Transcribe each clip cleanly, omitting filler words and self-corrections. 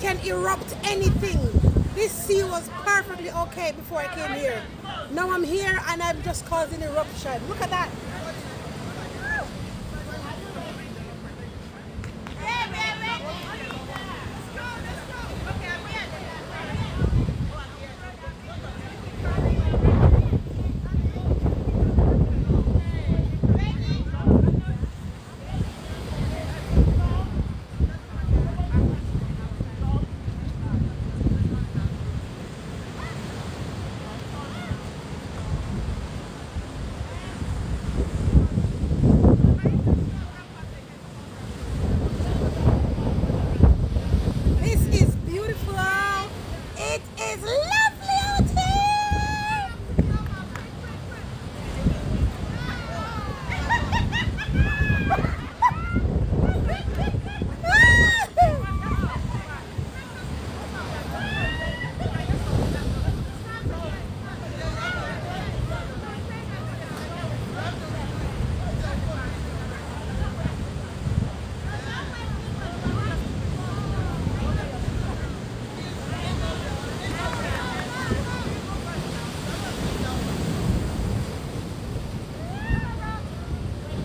can erupt anything. This sea was perfectly okay before I came here. Now I'm here and I'm just causing eruption. Look at that.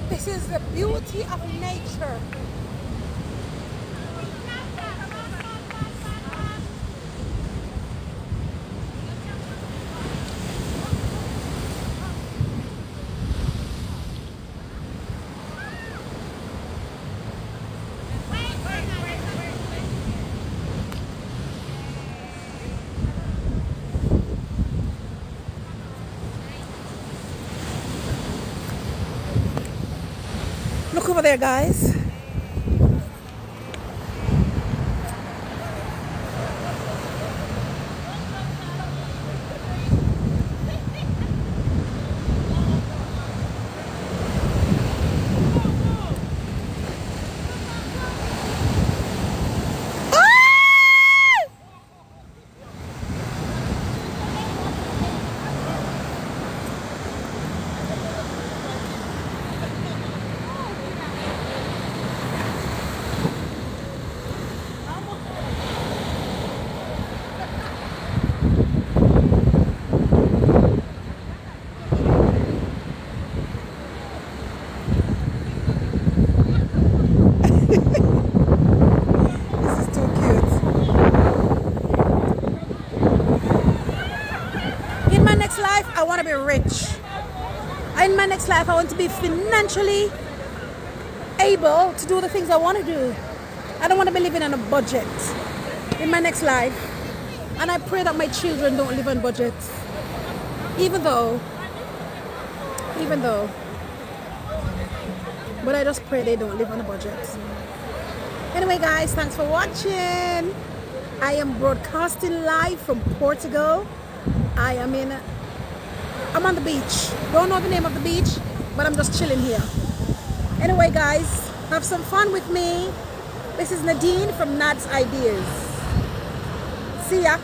This is the beauty of nature. Look over there, guys. I want to be rich. In my next life, I want to be financially able to do the things I want to do. I don't want to be living on a budget in my next life. And I pray that my children don't live on budgets. Even though, but I just pray they don't live on a budget. Anyway, guys, thanks for watching. I am broadcasting live from Portugal. I'm on the beach. Don't know the name of the beach, but I'm just chilling here. Anyway, guys, have some fun with me. This is Nadine from Nad's Ideas. See ya.